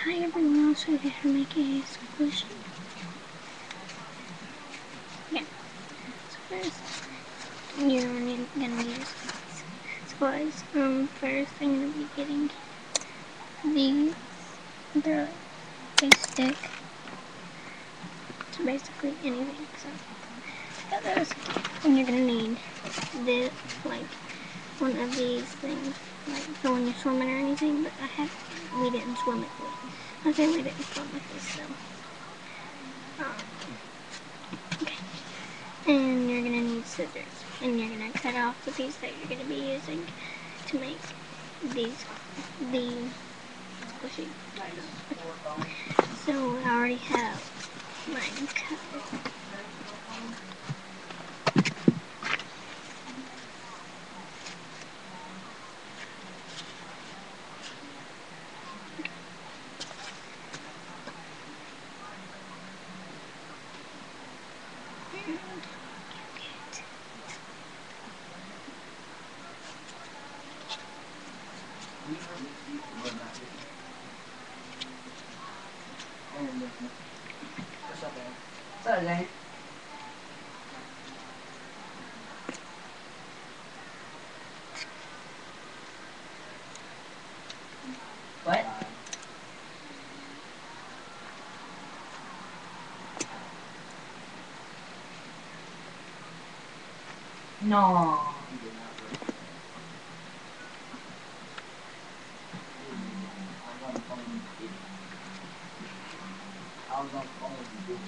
Hi everyone, so here to make a solution. Yeah, so first you're gonna use supplies. First I'm gonna be getting these. They're like a stick. So basically anything. So got those. And you're gonna need this, like one of these things, like for when you're swimming or anything. But we didn't swim it with. I say we didn't swim with this, so. Okay. And you're gonna need scissors, and you're gonna cut off the piece that you're gonna be using to make the squishy. So I already have mine cut. What? No. I was on the phone with you.